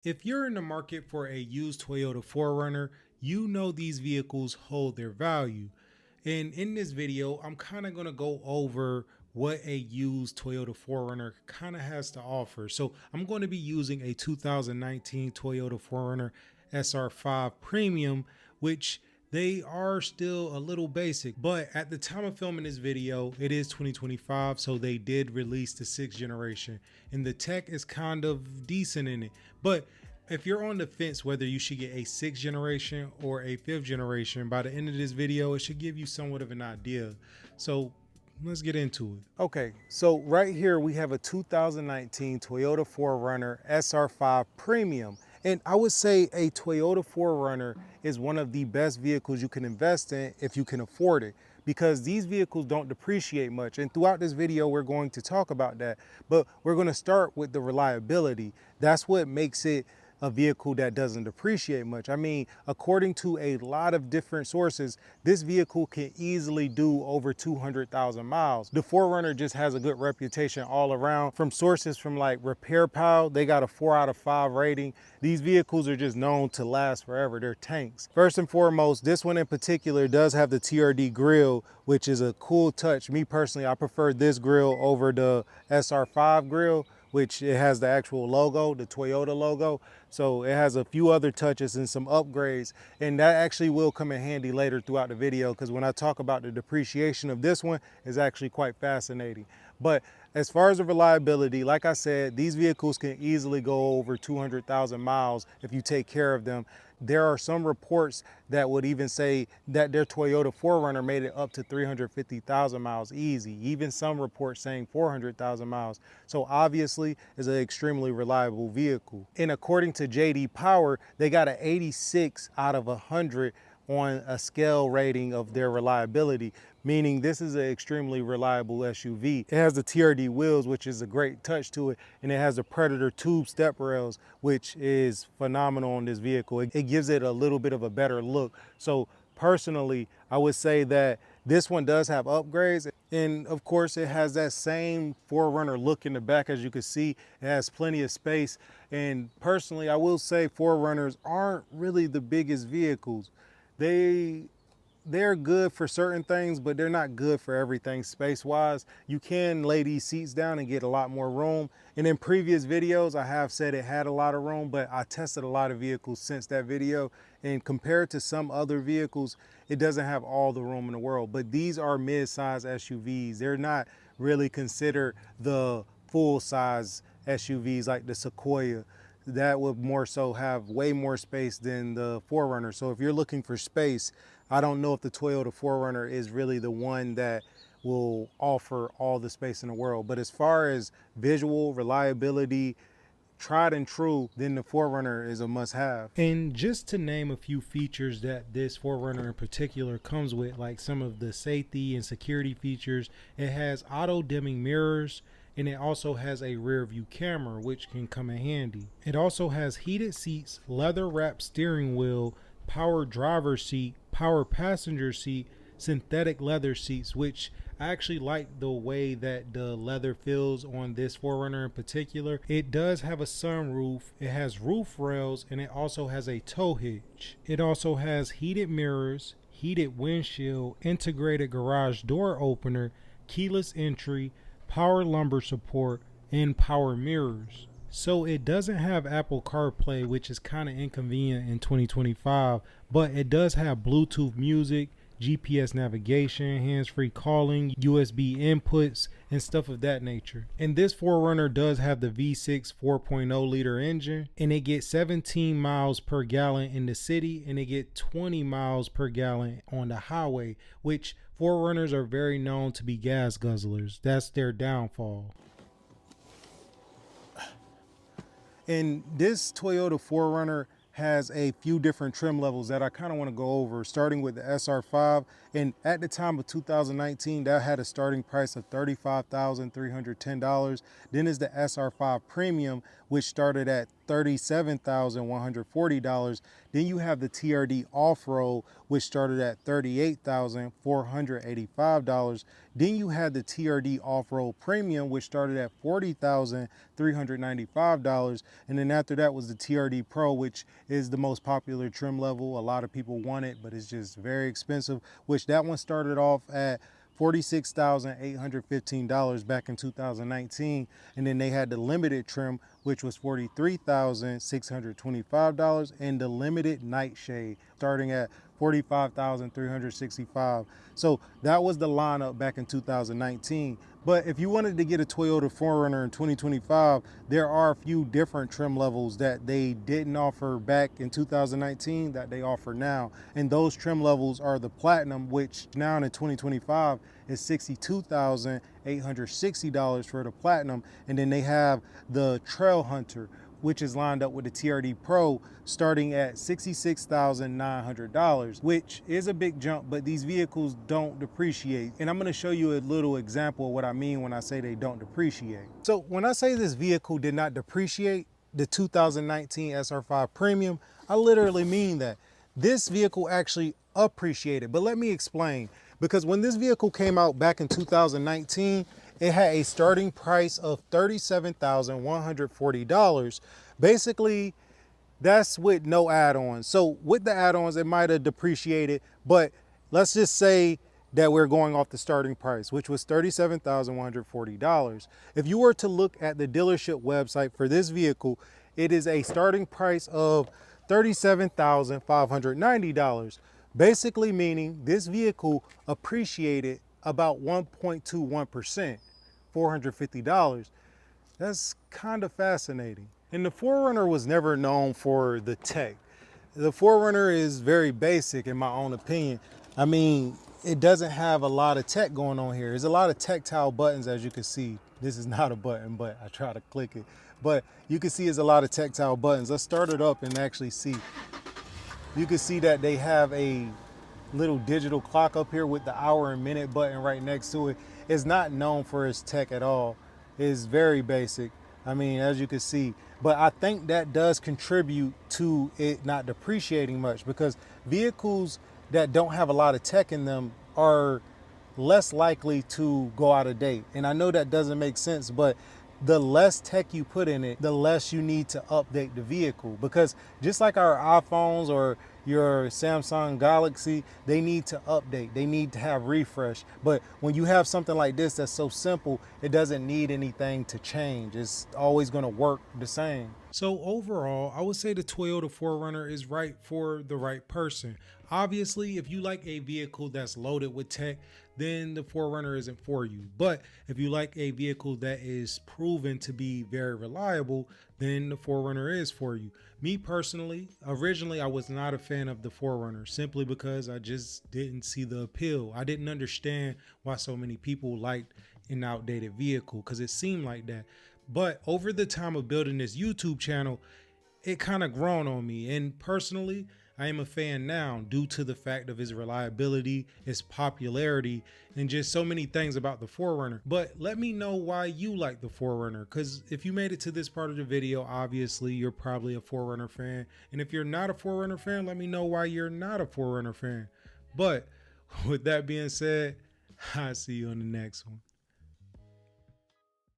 If you're in the market for a used Toyota 4Runner, you know these vehicles hold their value. And in this video, I'm kind of going to go over what a used Toyota 4Runner kind of has to offer. So I'm going to be using a 2019 Toyota 4Runner SR5 Premium, which they are still a little basic, but at the time of filming this video, it is 2025, so they did release the 6th generation, and the tech is kind of decent in it. But if you're on the fence whether you should get a 6th generation or a 5th generation, by the end of this video, it should give you somewhat of an idea. So let's get into it. Okay, so right here we have a 2019 Toyota 4Runner SR5 Premium. And I would say a Toyota 4Runner is one of the best vehicles you can invest in if you can afford it, because these vehicles don't depreciate much. And throughout this video, we're going to talk about that. But we're going to start with the reliability. That's what makes it a vehicle that doesn't depreciate much. I mean, according to a lot of different sources, this vehicle can easily do over 200,000 miles. The 4Runner just has a good reputation all around. From sources from like Repair Pal, they got a 4 out of 5 rating. These vehicles are just known to last forever. They're tanks. First and foremost, this one in particular does have the TRD grille, which is a cool touch. Me personally, I prefer this grille over the SR5 grille, which it has the actual logo, the Toyota logo. So it has a few other touches and some upgrades, and that actually will come in handy later throughout the video, because when I talk about the depreciation of this one, is actually quite fascinating. But as far as the reliability, like I said, these vehicles can easily go over 200,000 miles if you take care of them. There are some reports that would even say that their Toyota 4Runner made it up to 350,000 miles easy. Even some reports saying 400,000 miles. So obviously it's an extremely reliable vehicle. And according to JD Power, they got an 86 out of 100 on a scale rating of their reliability, meaning this is an extremely reliable SUV. It has the TRD wheels, which is a great touch to it, and it has the Predator tube step rails, which is phenomenal on this vehicle. It gives it a little bit of a better look. So personally, I would say that this one does have upgrades, and of course it has that same 4Runner look in the back. As you can see, it has plenty of space, and personally I will say 4Runners aren't really the biggest vehicles. They're good for certain things, but they're not good for everything space-wise. You can lay these seats down and get a lot more room. And in previous videos, I have said it had a lot of room, but I tested a lot of vehicles since that video. And compared to some other vehicles, it doesn't have all the room in the world. But these are mid-size SUVs. They're not really considered the full-size SUVs like the Sequoia. That would more so have way more space than the 4Runner. So if you're looking for space, I don't know if the Toyota 4Runner is really the one that will offer all the space in the world. But as far as visual reliability, tried and true, then the 4Runner is a must-have. And just to name a few features that this 4Runner in particular comes with, like some of the safety and security features, it has auto-dimming mirrors, and it also has a rear view camera, which can come in handy. It also has heated seats, leather wrapped steering wheel, power driver seat, power passenger seat, synthetic leather seats, which I actually like the way that the leather feels on this 4Runner in particular. It does have a sunroof, it has roof rails, and it also has a tow hitch. It also has heated mirrors, heated windshield, integrated garage door opener, keyless entry, power lumbar support, and power mirrors. So it doesn't have Apple CarPlay, which is kind of inconvenient in 2025, but it does have Bluetooth music, GPS navigation, hands-free calling, USB inputs, and stuff of that nature. And this 4Runner does have the V6 4.0 liter engine, and it gets 17 miles per gallon in the city, and it gets 20 miles per gallon on the highway, which 4Runners are very known to be gas guzzlers. That's their downfall. And this Toyota 4Runner has a few different trim levels that I kind of want to go over, starting with the SR5. And at the time of 2019, that had a starting price of $35,310. Then is the SR5 Premium, which started at $37,140. Then you have the TRD Off-Road, which started at $38,485. Then you had the TRD Off-Road Premium, which started at $40,395. And then after that was the TRD Pro, which is the most popular trim level. A lot of people want it, but it's just very expensive, which that one started off at $46,815 back in 2019. And then they had the limited trim, which was $43,625, and the limited nightshade starting at $45,365. So that was the lineup back in 2019. But if you wanted to get a Toyota 4Runner in 2025, there are a few different trim levels that they didn't offer back in 2019 that they offer now. And those trim levels are the Platinum, which now in 2025 is $62,860 for the Platinum. And then they have the Trail Hunter, which is lined up with the TRD Pro, starting at $66,900, which is a big jump, but these vehicles don't depreciate. And I'm gonna show you a little example of what I mean when I say they don't depreciate. So when I say this vehicle did not depreciate, the 2019 SR5 Premium, I literally mean that. This vehicle actually appreciated, but let me explain. Because when this vehicle came out back in 2019, it had a starting price of $37,140. Basically, that's with no add-ons. So with the add-ons, it might have depreciated, but let's just say that we're going off the starting price, which was $37,140. If you were to look at the dealership website for this vehicle, it is a starting price of $37,590. Basically meaning this vehicle appreciated about 1.21%, $450. That's kind of fascinating. And the 4Runner was never known for the tech. The 4Runner is very basic in my own opinion. I mean, it doesn't have a lot of tech going on here. There's a lot of tactile buttons, as you can see. This is not a button, but I try to click it. But you can see there's a lot of tactile buttons. Let's start it up and actually see. You can see that they have a little digital clock up here with the hour and minute button right next to it. It's not known for its tech at all. It's very basic. I mean, as you can see, but I think that does contribute to it not depreciating much, because vehicles that don't have a lot of tech in them are less likely to go out of date. And I know that doesn't make sense, but the less tech you put in it, the less you need to update the vehicle. Because just like our iPhones or your Samsung Galaxy, they need to update, they need to have refresh. But when you have something like this that's so simple, it doesn't need anything to change. It's always going to work the same. So overall, I would say the Toyota 4Runner is right for the right person. Obviously, if you like a vehicle that's loaded with tech, then the 4Runner isn't for you. But if you like a vehicle that is proven to be very reliable, then the 4Runner is for you. Me personally, originally I was not a fan of the 4Runner simply because I just didn't see the appeal. I didn't understand why so many people liked an outdated vehicle, because it seemed like that. But over the time of building this YouTube channel, it kind of grown on me. And personally, I am a fan now due to the fact of its reliability, its popularity, and just so many things about the 4Runner. But let me know why you like the 4Runner, because if you made it to this part of the video, obviously you're probably a 4Runner fan. And if you're not a 4Runner fan, let me know why you're not a 4Runner fan. But with that being said, I'll see you on the next one.